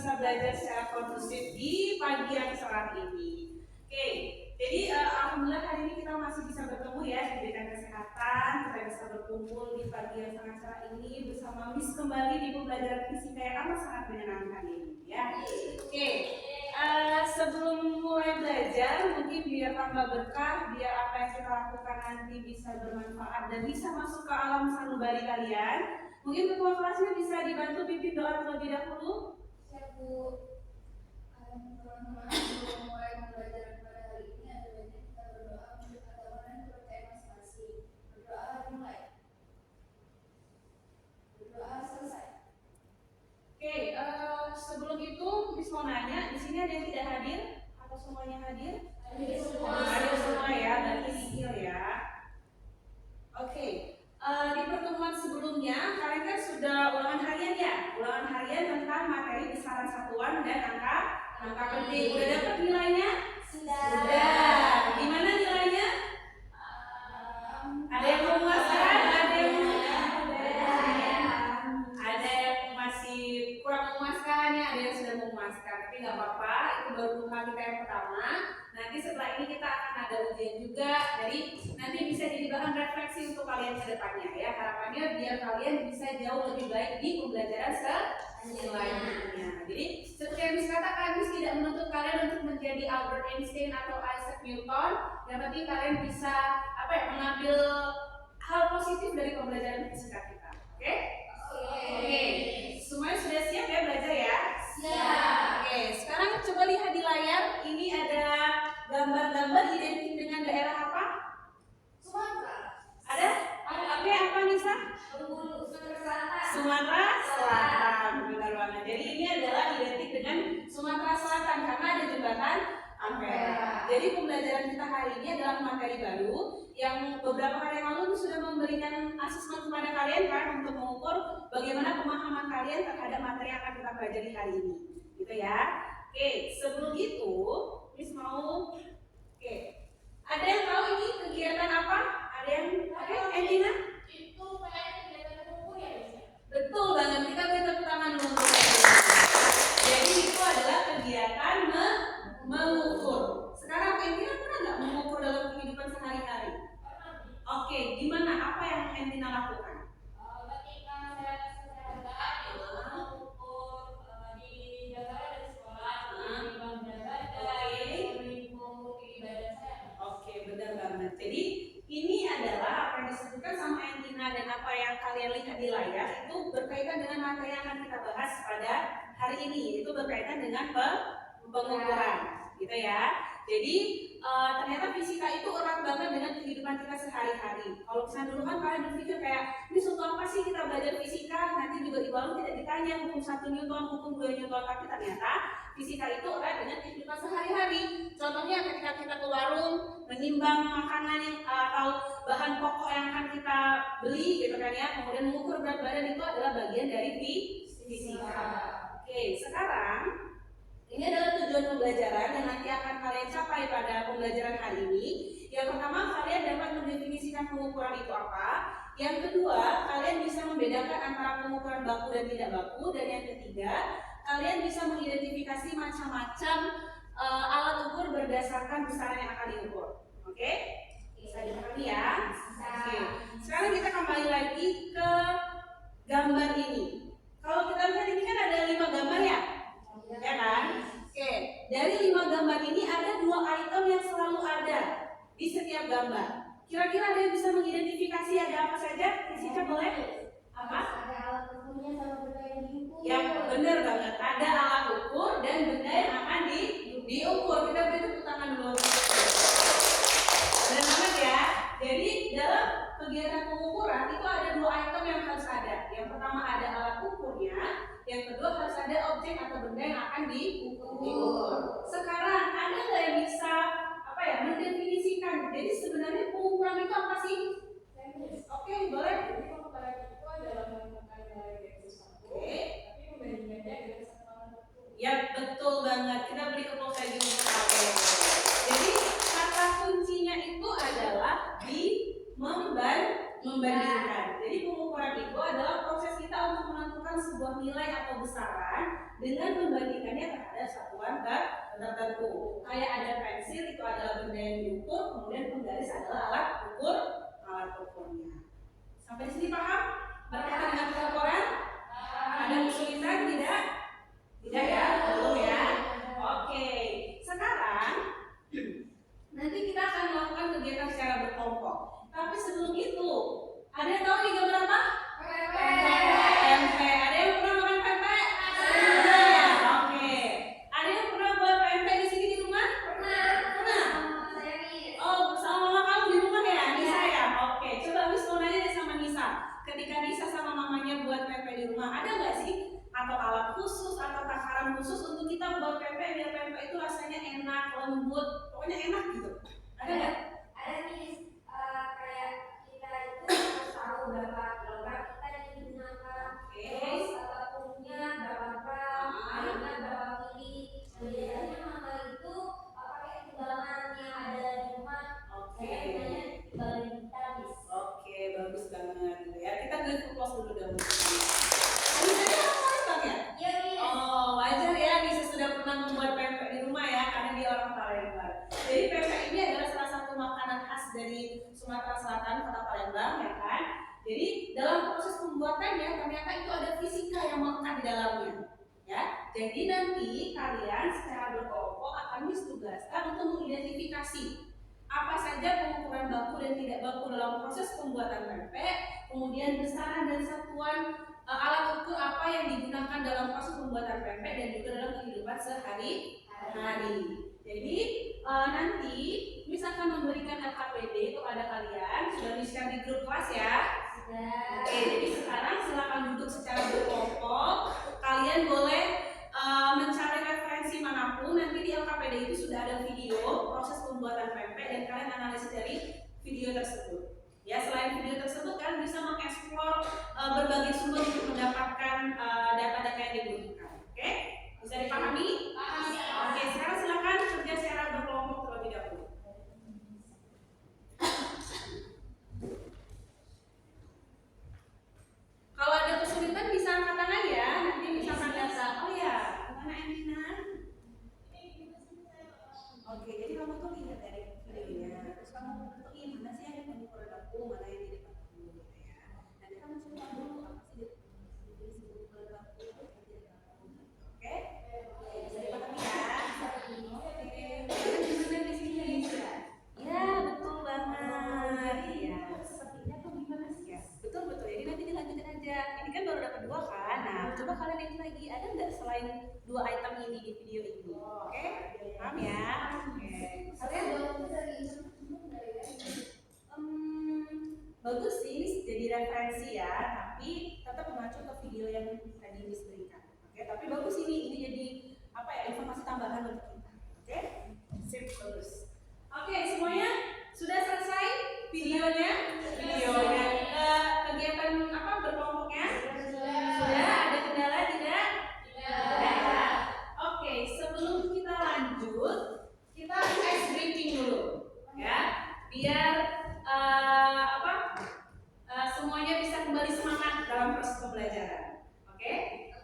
bisa belajar secara kondusif di pagi yang cerah ini. Oke, jadi alhamdulillah hari ini kita masih bisa bertemu ya, diberikan kesehatan, kita bisa berkumpul di pagi yang sangat cerah ini bersama Miss kembali di pembelajaran fisika yang amat sangat menyenangkan ini ya. Oke, sebelum mulai belajar, mungkin biar tambah berkah, biar apa yang kita lakukan nanti bisa bermanfaat dan bisa masuk ke alam sanubari kalian. Mungkin ketua kelasnya bisa dibantu pimpin doa terlebih dahulu. Siap Bu. Teman-teman sebelum mulai pembelajaran pada hari ini ada baiknya kita berdoa untuk agama dan kepercayaan masing-masing. Berdoa dimulai. Berdoa selesai. Oke, sebelum itu Miss mau nanya, di sini ada yang tidak hadir atau semuanya hadir? Hadir semua. Hadir semua ya, berarti nihil ya. Oke, di pertemuan sebelumnya kalian kan sudah ulangan harian ya, ulangan harian tentang materi besaran satuan dan angka penting. Udah dapat nilainya? Sudah. Gimana nilainya? Ada yang memuaskan? Ada yang masih kurang memuaskan ya, ada yang sudah memuaskan. Tapi nggak apa-apa, itu baru buka kita yang pertama. Nanti setelah ini kita akan ada ujian juga, jadi nanti bisa jadi bahan refleksi untuk kalian ke depannya ya. Harapannya biar kalian bisa jauh lebih baik di pembelajaran selanjutnya. Jadi seperti yang Miss katakan, Miss tidak menuntut kalian untuk menjadi Albert Einstein atau Isaac Newton. Yang penting kalian bisa mengambil hal positif dari pembelajaran fisika kita. Oke? Oke. Semuanya sudah siap ya belajar ya? Siap. Oke, sekarang coba lihat di layar. Ini ada gambar-gambar identik dengan daerah apa? Sumatera. Ada? Oke, apa Nisa? Bengkulu, Sumatera Selatan. Sumatera Selatan, benar banget. Jadi ini adalah identik dengan Sumatera Selatan karena ada jembatan Ampera. Jadi pembelajaran kita hari ini adalah materi baru yang beberapa hari yang lalu sudah memberikan asesmen kepada kalian kan untuk mengukur bagaimana pemahaman kalian terhadap materi yang akan kita pelajari hari ini, gitu ya. Oke, sebelum itu, Miss mau, ada yang tahu ini kegiatan apa? Ada yang, Endina? Itu kayak kegiatan buku ya, Miss? Betul banget, kita beri tepuk tangan dulu. Jadi itu adalah kegiatan mengukur. Sekarang Endina pernah nggak mengukur dalam kehidupan sehari-hari? Oke, gimana? Apa yang Endina lakukan? Ketika saya kesehatan itu mengukur di Jakarta dari sekolah, di bangga badan, di mengukur di badan saya. Oke, benar banget. Jadi ini adalah apa yang disebutkan sama Endina dan apa yang kalian lihat di layar itu berkaitan dengan materi yang akan kita bahas pada hari ini. Itu berkaitan dengan pengukuran, gitu ya. Jadi ternyata fisika itu erat banget dengan kehidupan kita sehari-hari. Kalau misalnya dulu kan kalian berpikir kayak, ini untuk apa sih kita belajar fisika? Nanti juga di warung tidak ditanya hukum 1 Newton, hukum 2 Newton. Tapi ternyata fisika itu erat dengan kehidupan sehari-hari. Contohnya ketika kita ke warung menimbang makanan atau bahan pokok yang akan kita beli, gitu kan ya. Kemudian mengukur berat badan itu adalah bagian dari fisika. Oke, sekarang ini adalah tujuan pembelajaran yang nanti akan kalian capai pada pembelajaran hari ini. Yang pertama, kalian dapat mendefinisikan pengukuran itu apa. Yang kedua, kalian bisa membedakan antara pengukuran baku dan tidak baku. Dan yang ketiga, kalian bisa mengidentifikasi macam-macam alat ukur berdasarkan besaran yang akan diukur. Oke? Bisa dipahami ya? Oke. Sekarang kita kembali lagi ke gambar ini. Kalau kita lihat ini kan ada 5 gambar ya? Ya kan? Oke, dari 5 gambar ini ada 2 item yang selalu ada di setiap gambar. Kira-kira ada yang bisa mengidentifikasi ada apa saja? Fisika boleh? Apa? Ada alat ukurnya sama benda yang diukur. Yang benar banget, ada alat ukur dan benda yang akan diukur. Kita beri tepuk tangan dulu. Benar banget ya. Jadi dalam kegiatan pengukuran itu ada 2 item yang harus ada. Yang pertama ada alat ukurnya, yang kedua harus ada objek atau benda yang akan diukur. Sekarang ada nggak yang bisa mendefinisikan? Jadi sebenarnya pengukuran itu apa sih? Oke, boleh. Jadi pengukuran itu adalah menemukan nilai dari sesuatu, tapi membandingkannya dengan satu alat ukur. Ya betul banget. Kita beri tepuk lagi untuk kalian. Jadi kata kuncinya itu adalah membandingkan. Jadi pengukuran itu adalah proses kita untuk menentukan sebuah nilai atau besaran dengan membandingkannya terhadap satuan tertentu. Kayak ada pensil itu adalah benda yang diukur, kemudian penggaris adalah alat ukurnya. Sampai di sini paham? Berkaitan dengan pelaporan? Ada kesulitan tidak? Tidak ya? Belum ya? Oke. Sekarang nanti kita akan melakukan kegiatan secara berkelompok. Tapi sebelum itu, ada yang tahu nih gambar apa? Pempek. Ada yang pernah makan pempek? Pernah. Oke. Ada yang pernah buat pempek di sini di rumah? Pernah. Oh, bersama mama kamu di rumah ya? Nisa ya? Oke. Coba Miss mau nanya deh sama Nisa. Ketika Nisa sama mamanya buat pempek di rumah, ada nggak sih atau alat khusus atau takaran khusus untuk kita buat pempek biar pempek itu rasanya enak, lembut, pokoknya enak gitu? Ada nggak? Ada nih, kayak kita itu harus tahu berapa kilogram kita yang digunakan, terus tepungnya berapa gram, airnya berapa mili. Biasanya mama itu pakai timbangan yang ada di rumah. Saya biasanya timbangan digital. Oke, bagus banget gitu ya. Kita close dulu dahulu. Tadi saya apa ya? Iya. Oh, wajar ya bisa sudah pernah membuat pempek di rumah ya, karena dia orang Palembang. Jadi pempek ini adalah salah satu makanan khas dari Sumatera Selatan, Kota Palembang, ya kan? Jadi dalam proses pembuatannya ternyata itu ada fisika yang melekat di dalamnya, ya. Jadi nanti kalian secara berkelompok akan ditugaskan untuk mengidentifikasi apa saja pengukuran baku dan tidak baku dalam proses pembuatan pempek, kemudian besaran dan satuan alat ukur apa yang digunakan dalam proses pembuatan pempek dan juga dalam kehidupan sehari-hari. Jadi nanti Miss akan memberikan LKPD kepada kalian, sudah di-share di grup kelas ya. Oke, jadi sekarang silakan duduk secara berkelompok. Kalian boleh mencari referensi manapun. Nanti di LKPD itu sudah ada video proses pembuatan pempek dan kalian analisis dari video tersebut. Ya, selain video tersebut kalian bisa mengeksplor berbagai sumber untuk mendapatkan data-data yang dibutuhkan. Oke? Bisa dipahami? Oke, sekarang silakan kerja secara berkelompok terlebih dahulu. Kalau ada kesulitan bisa angkat tangan ya, nanti misalkan data. Oh ya, mana Emina? Oke, jadi kamu tuh lihat dari videonya, terus kamu bentuk mana sih yang pengukuran baku, mana yang di depan kamu gitu ya. Nanti kamu coba dulu apa sih di pengukuran baku itu di depan kamu. Oke? Bisa dipahami ya? Oke. Gimana di sini ya? Ya, betul banget. Iya. Sepertinya tuh gimana sih ya? Betul. Jadi nanti dilanjutin aja. Ini kan baru dapat 2 kan? Nah, coba kalian lihat lagi. Ada nggak selain 2 item ini di video ini? Oke? Paham ya? Oke. Kalian bagus sih, ini jadi referensi ya, tapi tetap mengacu ke video yang tadi Miss berikan. Oke, tapi bagus ini jadi apa ya, informasi tambahan untuk kita. Oke? Sip, bagus. Oke, semuanya sudah selesai videonya? Kegiatan apa berkelompoknya? Sudah. Ada kendala tidak? Tidak. Oke, sebelum kita lanjut, kita ice breaking dulu, ya, biar semuanya bisa kembali semangat dalam proses pembelajaran. Oke?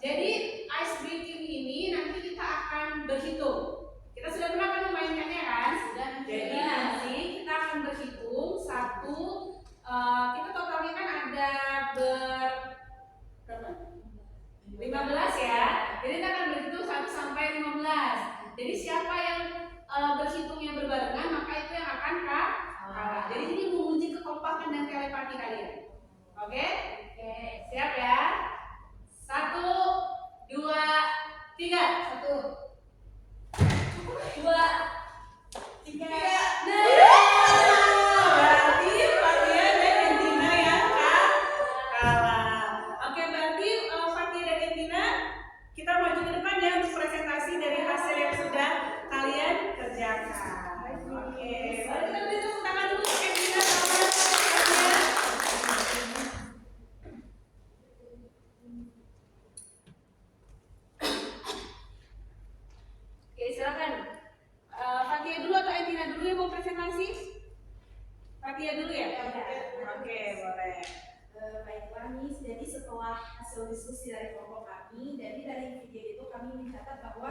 Jadi ice breaking ini nanti kita akan berhitung. Kita sudah pernah kan memainkannya kan? Sudah. Jadi nanti kita akan berhitung 1. Kita totalnya kan ada berapa? 15 ya. Jadi kita akan berhitung 1 sampai 15. Jadi siapa yang berhitungnya berbarengan maka itu yang akan kalah. Jadi ini menguji kekompakan dan telepati kalian. Oke? Siap ya? 1, 2, 3. 1, 2, 3. Berarti Fatia dan Entina yang kalah. Oke, berarti Fatia dan Entina kita maju ke depan ya untuk presentasi dari hasil yang sudah kalian kerjakan. Oke, mari kita beri tepuk tangan dulu untuk Entina sama Fatia. mencatat bahwa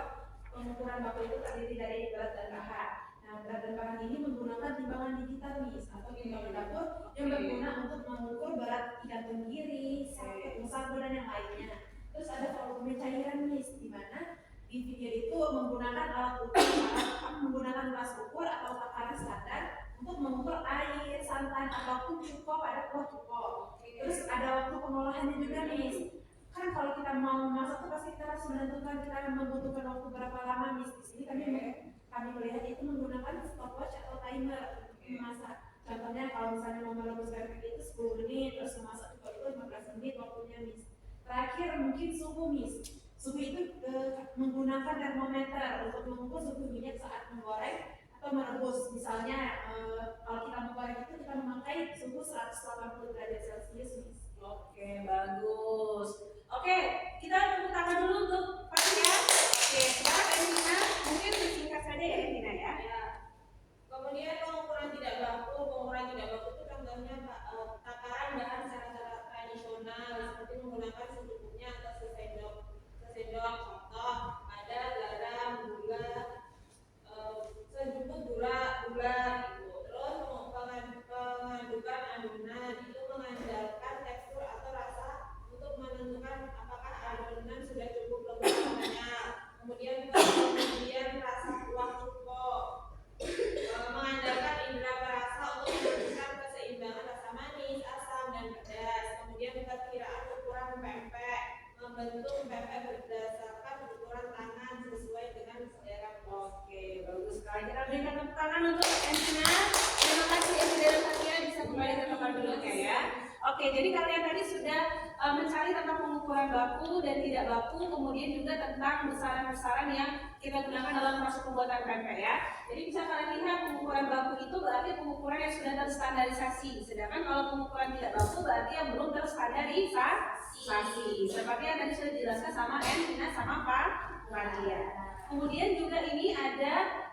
pengukuran baku itu terdiri dari berat dan bahan. Nah, berat dan bahan ini menggunakan timbangan digital Miss atau timbangan dapur yang berguna untuk mengukur berat ikan tenggiri, sagu dan yang lainnya. Terus ada volume cairan Miss, di mana di video itu menggunakan alat ukur, menggunakan gelas ukur atau takaran standar untuk mengukur air, santan ataupun cuko pada kuah cuko. Terus ada waktu pengolahannya juga Miss. Kan kalau kita mau masak tuh pasti kita harus menentukan kita membutuhkan waktu berapa lama Miss. Di sini kami melihat itu menggunakan stopwatch atau timer untuk memasak. Contohnya kalau misalnya mau merebus bebek itu 10 menit, terus memasak cuko itu 15 menit waktunya Miss. Terakhir mungkin suhu Miss. Suhu itu menggunakan termometer untuk mengukur suhu minyak saat menggoreng atau merebus. Misalnya kalau kita menggoreng itu kita memakai suhu 180 derajat Celcius Miss. Oke, bagus. Oke, kita tepuk tangan dulu untuk Pak ya. Oke, sekarang Entina mungkin singkat saja ya Entina ya. Kemudian pengukuran tidak baku itu contohnya takaran bahan secara tradisional seperti menggunakan secukupnya atau sesendok. Contoh ada garam, gula, sejumput gula gitu. Terus pengadukan adonan itu mengandalkan tekstur atau rasa untuk menentukan apakah adonan sudah cukup lembut atau banyak. Kemudian rasa kuah cuko mengandalkan indera perasa untuk menentukan keseimbangan rasa manis, asam dan pedas. Kemudian perkiraan ukuran pempek, membentuk pempek berdasarkan ukuran tangan sesuai dengan selera. Oke, bagus sekali. Kita berikan tepuk tangan untuk Entina. Terima kasih Entina dan Fatia bisa kembali ke tempat duduknya ya. Oke, jadi kalian tadi sudah mencari tentang pengukuran baku dan tidak baku, kemudian juga tentang besaran-besaran yang kita gunakan dalam proses pembuatan pempek ya. Jadi bisa kalian lihat pengukuran baku itu berarti pengukuran yang sudah terstandarisasi, sedangkan kalau pengukuran tidak baku berarti yang belum terstandarisasi. Seperti yang tadi sudah dijelaskan sama Entina sama Pak Fatia. Kemudian juga ini ada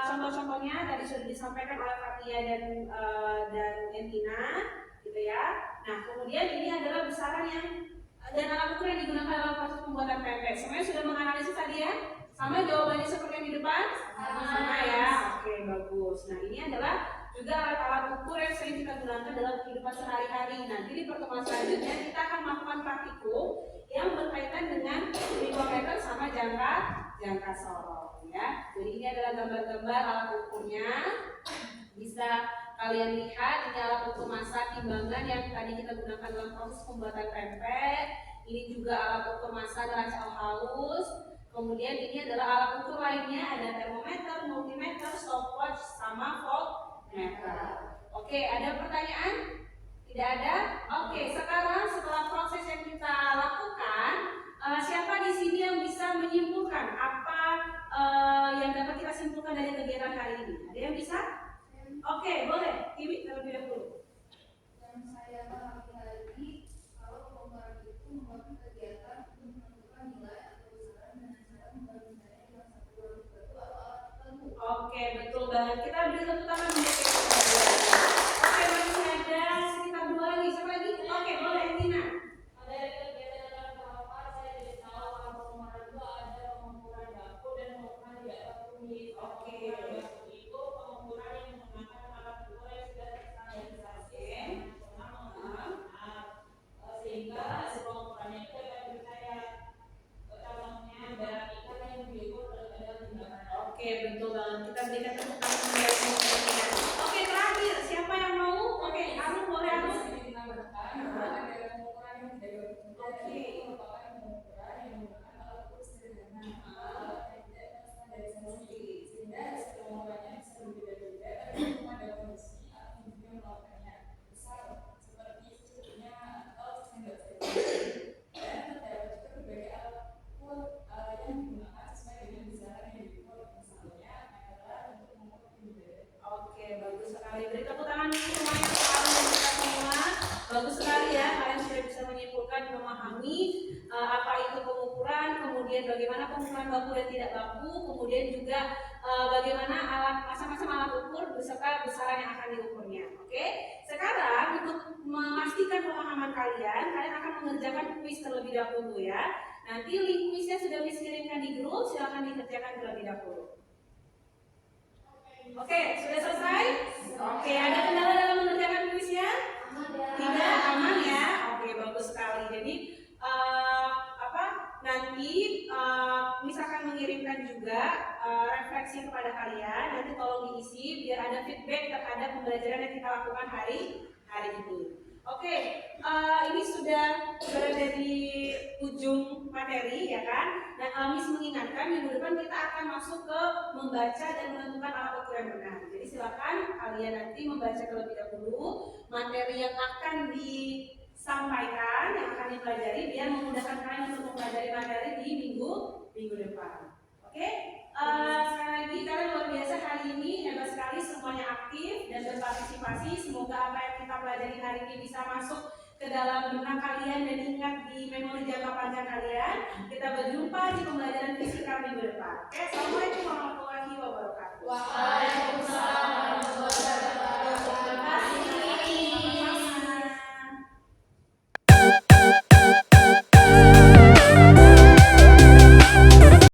contoh-contohnya tadi sudah disampaikan oleh Fatia dan Entina, gitu ya. Nah, kemudian ini adalah besaran yang dan alat ukur yang digunakan dalam proses pembuatan pempek. Semuanya sudah menganalisis tadi ya? Sama jawabannya seperti yang di depan? Sama ya. Oke, bagus. Nah, ini adalah juga alat-alat ukur yang sering kita gunakan dalam kehidupan sehari-hari. Nanti di pertemuan selanjutnya kita akan melakukan praktikum yang berkaitan dengan micrometer sama jangka sorong ya. Jadi ini adalah gambar-gambar alat ukurnya. Bisa kalian lihat ini alat ukur massa timbangan yang tadi kita gunakan dalam proses pembuatan pempek. Ini juga alat ukur massa neraca halus. Kemudian ini adalah alat ukur lainnya, ada termometer, multimeter, stopwatch, sama voltmeter. Oke, ada pertanyaan? Tidak ada? Oke, sekarang setelah proses yang kita lakukan, siapa di sini yang bisa menyimpulkan apa yang dapat kita simpulkan dari kegiatan hari ini? Ada yang bisa? Oke, boleh. Iwi terlebih dahulu. Yang saya pahami tadi, kalau pengukuran itu merupakan kegiatan untuk menentukan nilai atau besaran dengan cara membandingkannya dengan satu alat tertentu atau alat tertentu. Oke, betul banget. Kita beri tepuk tangan untuk kita. Oke, masih ada sekitar 2 lagi. Siapa lagi? Oke, boleh Tina. Dari kegiatan dalam tahapan saya jadi tahu kalau pengukuran itu ada pengukuran baku dan pengukuran tidak baku. Oke. Pengukuran baku itu pengukuran yang menggunakan alat ukur yang sudah terstandarisasi sehingga hasil pengukurannya itu dapat dipercaya. Contohnya berat ikan yang diukur adalah timbangan. Oke, betul banget. Kita berikan tepuk tangan untuk Tina. Oke, terakhir siapa yang mau? Oke, Arun boleh Arun. Oke, bagus sekali. Beri tepuk tangan untuk semuanya untuk Arun dan kita semua. Bagus sekali ya, kalian sudah bisa menyimpulkan, memahami apa itu pengukuran, kemudian bagaimana pengukuran baku dan tidak baku, kemudian juga bagaimana macam-macam alat ukur beserta besaran yang akan diukurnya. Oke, sekarang untuk memastikan pemahaman kalian akan mengerjakan kuis terlebih dahulu ya. Nanti link kuisnya sudah Miss kirimkan di grup, silakan dikerjakan terlebih dahulu. Oke, sudah selesai? Oke, ada kendala dalam mengerjakan kuisnya? Tidak, aman ya? Oke, bagus sekali. Jadi nanti misalkan mengirimkan juga refleksi kepada kalian. Nanti tolong diisi biar ada feedback terhadap pembelajaran yang kita lakukan hari ini. Oke, ini sudah berada di ujung materi ya kan. Dan Miss mengingatkan minggu depan kita akan masuk ke membaca dan menentukan alat ukur yang benar. Jadi silakan kalian nanti membaca terlebih dahulu materi yang akan disampaikan, yang akan dipelajari biar memudahkan kalian untuk mempelajari materi di minggu depan. Oke, sekali lagi kalian luar biasa hari ini, hebat sekali semuanya aktif dan berpartisipasi. Semoga apa yang kita pelajari hari ini bisa masuk ke dalam benak kalian dan ingat di memori jangka panjang kalian. Kita berjumpa di pembelajaran fisika minggu depan. Oke, assalamualaikum warahmatullahi wabarakatuh.